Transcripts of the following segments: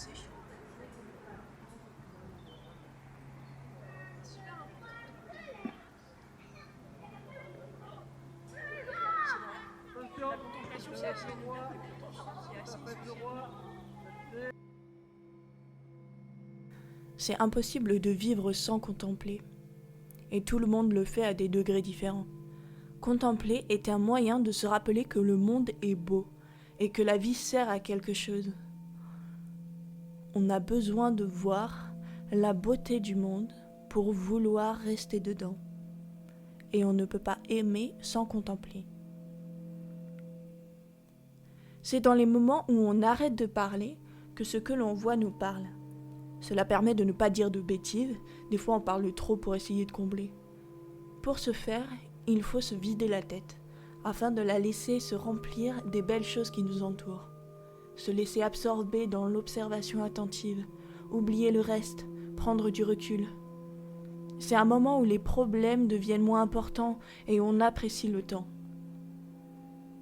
c'est chaud. C'est super important. C'est vrai. La contemplation, c'est assez une perte de conscience. C'est assez essentiel. C'est impossible de vivre sans contempler. Et tout le monde le fait à des degrés différents. Contempler est un moyen de se rappeler que le monde est beau et que la vie sert à quelque chose. On a besoin de voir la beauté du monde pour vouloir rester dedans. Et on ne peut pas aimer sans contempler. C'est dans les moments où on arrête de parler que ce que l'on voit nous parle. Cela permet de ne pas dire de bêtises, des fois on parle trop pour essayer de combler. Pour ce faire, il faut se vider la tête, afin de la laisser se remplir des belles choses qui nous entourent. Se laisser absorber dans l'observation attentive, oublier le reste, prendre du recul. C'est un moment où les problèmes deviennent moins importants et on apprécie le temps.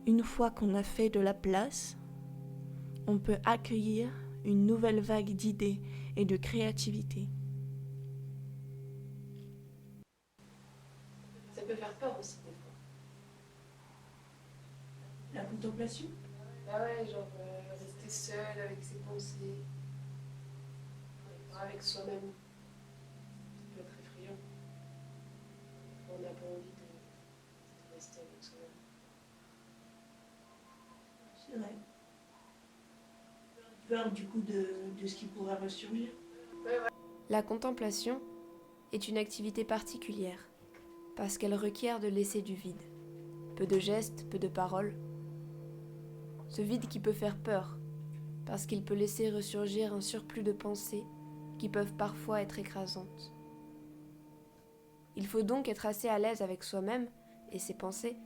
Une fois qu'on a fait de la place, on peut accueillir une nouvelle vague d'idées et de créativité. Ça peut faire peur aussi des fois. La contemplation ? Ah ouais, genre rester seul avec ses pensées, avec soi-même. Ça peut être effrayant. On n'a pas envie de rester avec soi-même. C'est vrai. Peur du coup de ce qui pourrait ressurgir. La contemplation est une activité particulière, parce qu'elle requiert de laisser du vide. Peu de gestes, peu de paroles. Ce vide qui peut faire peur, parce qu'il peut laisser ressurgir un surplus de pensées qui peuvent parfois être écrasantes. Il faut donc être assez à l'aise avec soi-même et ses pensées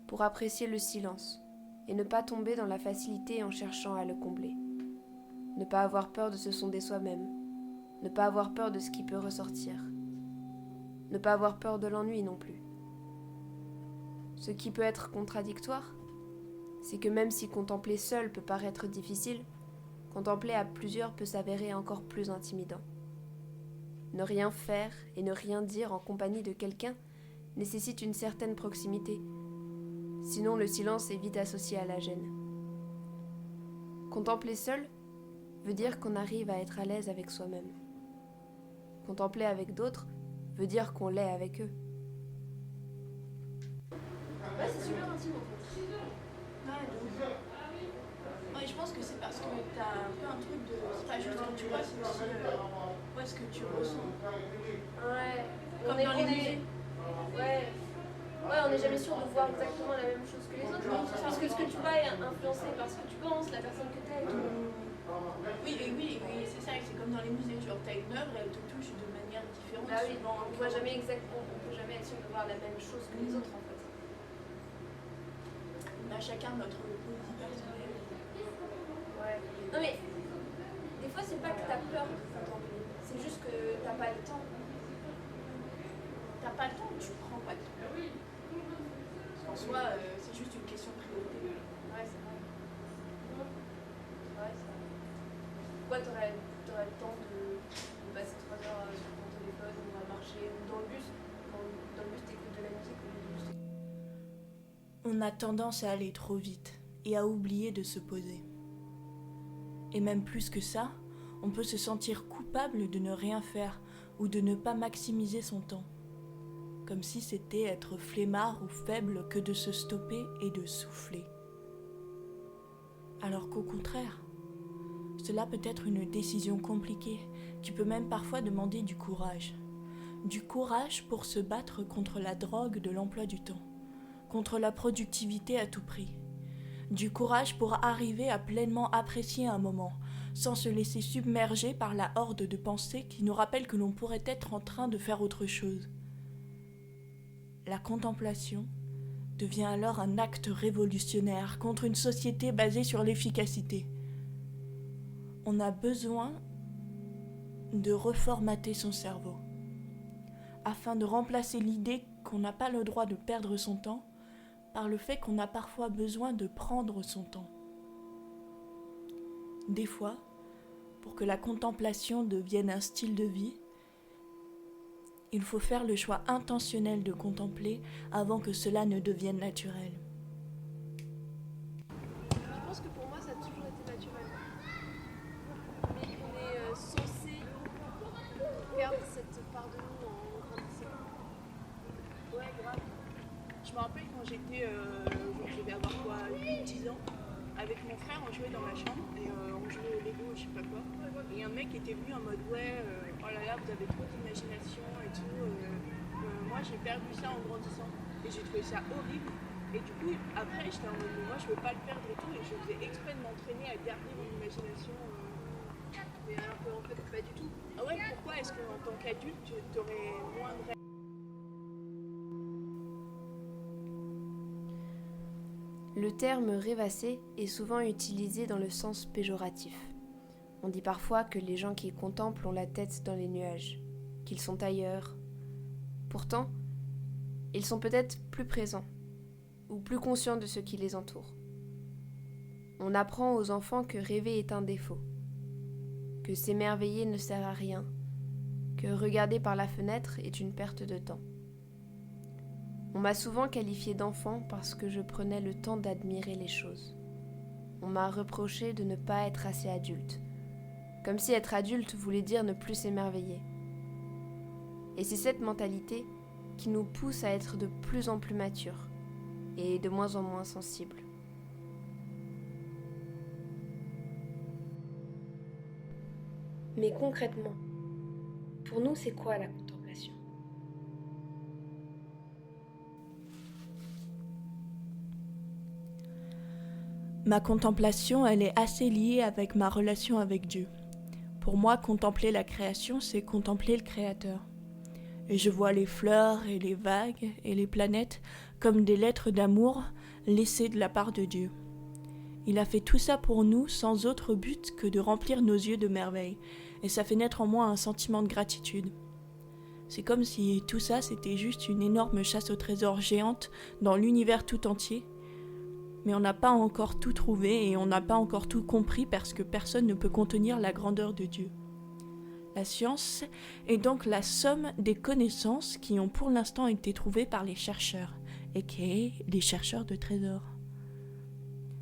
pour apprécier le silence et ne pas tomber dans la facilité en cherchant à le combler. Ne pas avoir peur de se sonder soi-même, ne pas avoir peur de ce qui peut ressortir, ne pas avoir peur de l'ennui non plus. Ce qui peut être contradictoire, c'est que même si contempler seul peut paraître difficile, contempler à plusieurs peut s'avérer encore plus intimidant. Ne rien faire et ne rien dire en compagnie de quelqu'un nécessite une certaine proximité, sinon le silence est vite associé à la gêne. Contempler seul veut dire qu'on arrive à être à l'aise avec soi-même. Contempler avec d'autres veut dire qu'on l'est avec eux. Ouais, c'est super intime en fait. Ouais, de ouf. Ouais, je pense que c'est parce que t'as un peu un truc de. C'est pas juste ce que tu vois, c'est aussi ouais, ce que tu ressens. Ouais. Comme dans les musées. Ouais. Ouais, on n'est jamais sûr de voir exactement la même chose que les autres. Parce que ce que tu vois est influencé par ce que tu penses, la personne que t'es et tout. Oui, c'est ça, c'est comme dans les musées. Genre, t'as une œuvre et elle te touche de manière différente. Bah oui, Souvent, on voit jamais exactement, on peut jamais être sûr de voir la même chose que les autres en fait. on a chacun notre poésie personnelle. Ouais. Non mais, des fois c'est pas que t'as peur de contempler, c'est juste que t'as pas le temps. T'as pas le temps, tu prends pas le temps. En soi, c'est juste une question de priorité. Ouais, c'est vrai. Ouais, c'est vrai. Pourquoi t'aurais le temps de passer 3 heures sur ton téléphone ou à marcher ou dans le bus? Quand dans le bus t'écoutes de la musique au lieu de juste... On a tendance à aller trop vite et à oublier de se poser. Et même plus que ça, on peut se sentir coupable de ne rien faire ou de ne pas maximiser son temps. Comme si c'était être flemmard ou faible que de se stopper et de souffler. Alors qu'au contraire, cela peut être une décision compliquée qui peut même parfois demander du courage. Du courage pour se battre contre la drogue de l'emploi du temps, contre la productivité à tout prix. Du courage pour arriver à pleinement apprécier un moment, sans se laisser submerger par la horde de pensées qui nous rappellent que l'on pourrait être en train de faire autre chose. La contemplation devient alors un acte révolutionnaire contre une société basée sur l'efficacité. On a besoin de reformater son cerveau, afin de remplacer l'idée qu'on n'a pas le droit de perdre son temps par le fait qu'on a parfois besoin de prendre son temps. Des fois, pour que la contemplation devienne un style de vie, il faut faire le choix intentionnel de contempler avant que cela ne devienne naturel. Je pense que pour moi, ça a toujours été naturel. Mais on est censé perdre cette part de nous en grandissant. Ouais, grave. Je me rappelle quand j'étais, je devais avoir quoi, 8-10 ans, avec mon frère, on jouait dans ma chambre et on jouait au Lego, je sais pas quoi. Et un mec était venu en mode ouais, oh là là, vous avez trop d'imagination et tout. Moi j'ai perdu ça en grandissant et j'ai trouvé ça horrible. Et du coup, après j'étais en mode moi je veux pas le perdre et tout, et je faisais exprès de m'entraîner à garder mon imagination. Mais alors qu'en fait, pas du tout. Ah ouais, pourquoi est-ce qu'en tant qu'adulte tu aurais moins de rêves? Le terme rêvasser est souvent utilisé dans le sens péjoratif. On dit parfois que les gens qui contemplent ont la tête dans les nuages, qu'ils sont ailleurs. Pourtant, ils sont peut-être plus présents ou plus conscients de ce qui les entoure. On apprend aux enfants que rêver est un défaut, que s'émerveiller ne sert à rien, que regarder par la fenêtre est une perte de temps. On m'a souvent qualifiée d'enfant parce que je prenais le temps d'admirer les choses. On m'a reproché de ne pas être assez adulte, comme si être adulte voulait dire ne plus s'émerveiller. Et c'est cette mentalité qui nous pousse à être de plus en plus matures et de moins en moins sensibles. Mais concrètement, pour nous, c'est quoi la contemplation ? Ma contemplation, elle est assez liée avec ma relation avec Dieu. Pour moi, contempler la création, c'est contempler le Créateur. Et je vois les fleurs et les vagues et les planètes comme des lettres d'amour laissées de la part de Dieu. Il a fait tout ça pour nous sans autre but que de remplir nos yeux de merveilles, et ça fait naître en moi un sentiment de gratitude. C'est comme si tout ça, c'était juste une énorme chasse au trésor géante dans l'univers tout entier, mais on n'a pas encore tout trouvé et on n'a pas encore tout compris parce que personne ne peut contenir la grandeur de Dieu. La science est donc la somme des connaissances qui ont pour l'instant été trouvées par les chercheurs, aka les chercheurs de trésors.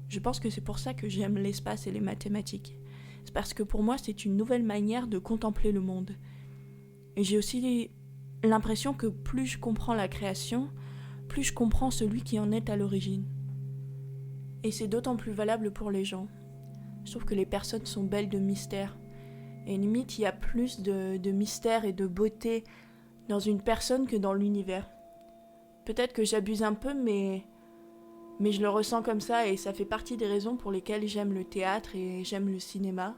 Je pense que c'est pour ça que j'aime l'espace et les mathématiques. C'est parce que pour moi, c'est une nouvelle manière de contempler le monde. Et j'ai aussi l'impression que plus je comprends la création, plus je comprends celui qui en est à l'origine. Et c'est d'autant plus valable pour les gens. Je trouve que les personnes sont belles de mystère. Et limite, il y a plus de mystère et de beauté dans une personne que dans l'univers. Peut-être que j'abuse un peu, mais je le ressens comme ça, et ça fait partie des raisons pour lesquelles j'aime le théâtre et j'aime le cinéma.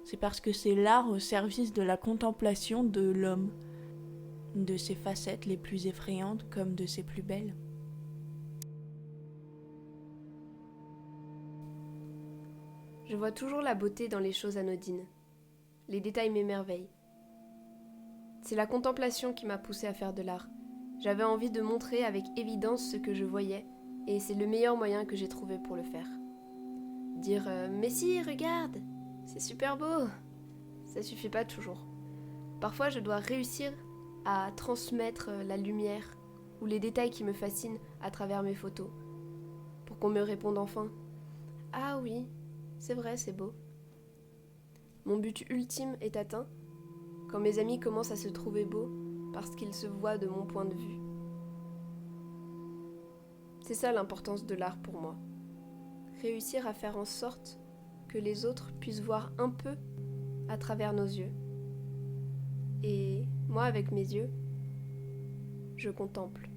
C'est parce que c'est l'art au service de la contemplation de l'homme, de ses facettes les plus effrayantes comme de ses plus belles. Je vois toujours la beauté dans les choses anodines. Les détails m'émerveillent. C'est la contemplation qui m'a poussée à faire de l'art. J'avais envie de montrer avec évidence ce que je voyais, et c'est le meilleur moyen que j'ai trouvé pour le faire. Dire « Mais si, regarde, c'est super beau !» Ça suffit pas toujours. Parfois, je dois réussir à transmettre la lumière ou les détails qui me fascinent à travers mes photos, pour qu'on me réponde enfin « Ah oui, c'est vrai, c'est beau. » Mon but ultime est atteint quand mes amis commencent à se trouver beaux parce qu'ils se voient de mon point de vue. C'est ça l'importance de l'art pour moi. Réussir à faire en sorte que les autres puissent voir un peu à travers nos yeux. Et moi, avec mes yeux, je contemple.